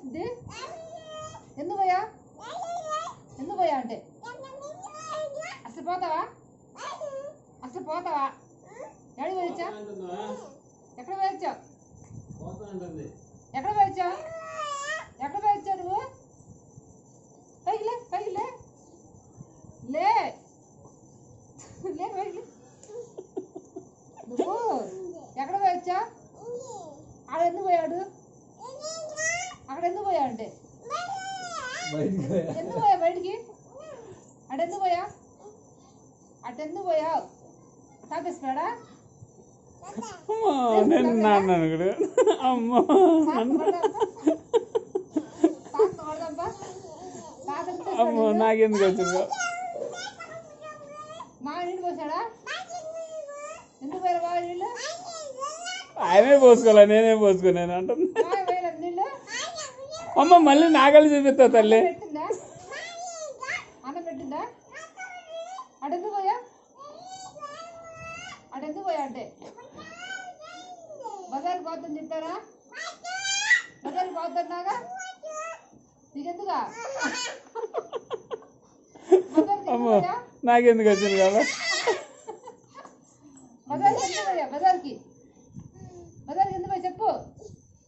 ఏడుస్తుంది ఎందుకు పోయా అంటే అసలు పోతావా ఎక్కడికి పోయొచ్చా ఎక్కడ పోయొచ్చావు నువ్వు పైకి లే పైకి లే పైకి నువ్వు ఎక్కడ పోయొచ్చా ఆడ ఎందుకు పోయాడు అక్కడ ఎందుకు పోయా అంటే ఎందుకు పోయా బయటికి అటెందుకు పోయావు తాపేసినాడా నాకెందుకు వచ్చిందో మా నీళ్ళు పోసాడా ఎందుకు పోయారు బాగా నీళ్ళు ఆయనే పోసుకోలే నేనే పోసుకున్నాను అంటుంది నీళ్ళు అమ్మ మళ్ళీ నాగలి చూపిస్తా తల్లి పెట్టిందా అన్నం పెట్టిందా అటెందుకు పోయా అంటే బజార్కి పోతాను చెప్పారా బజార్కి పోతున్నాగా నీకెందుగా అమ్మో నాకెందుకు వచ్చింది కాబట్టి బజార్కి ఎందుకు పోయా బజార్కి ఎందుకు పోయా చెప్పు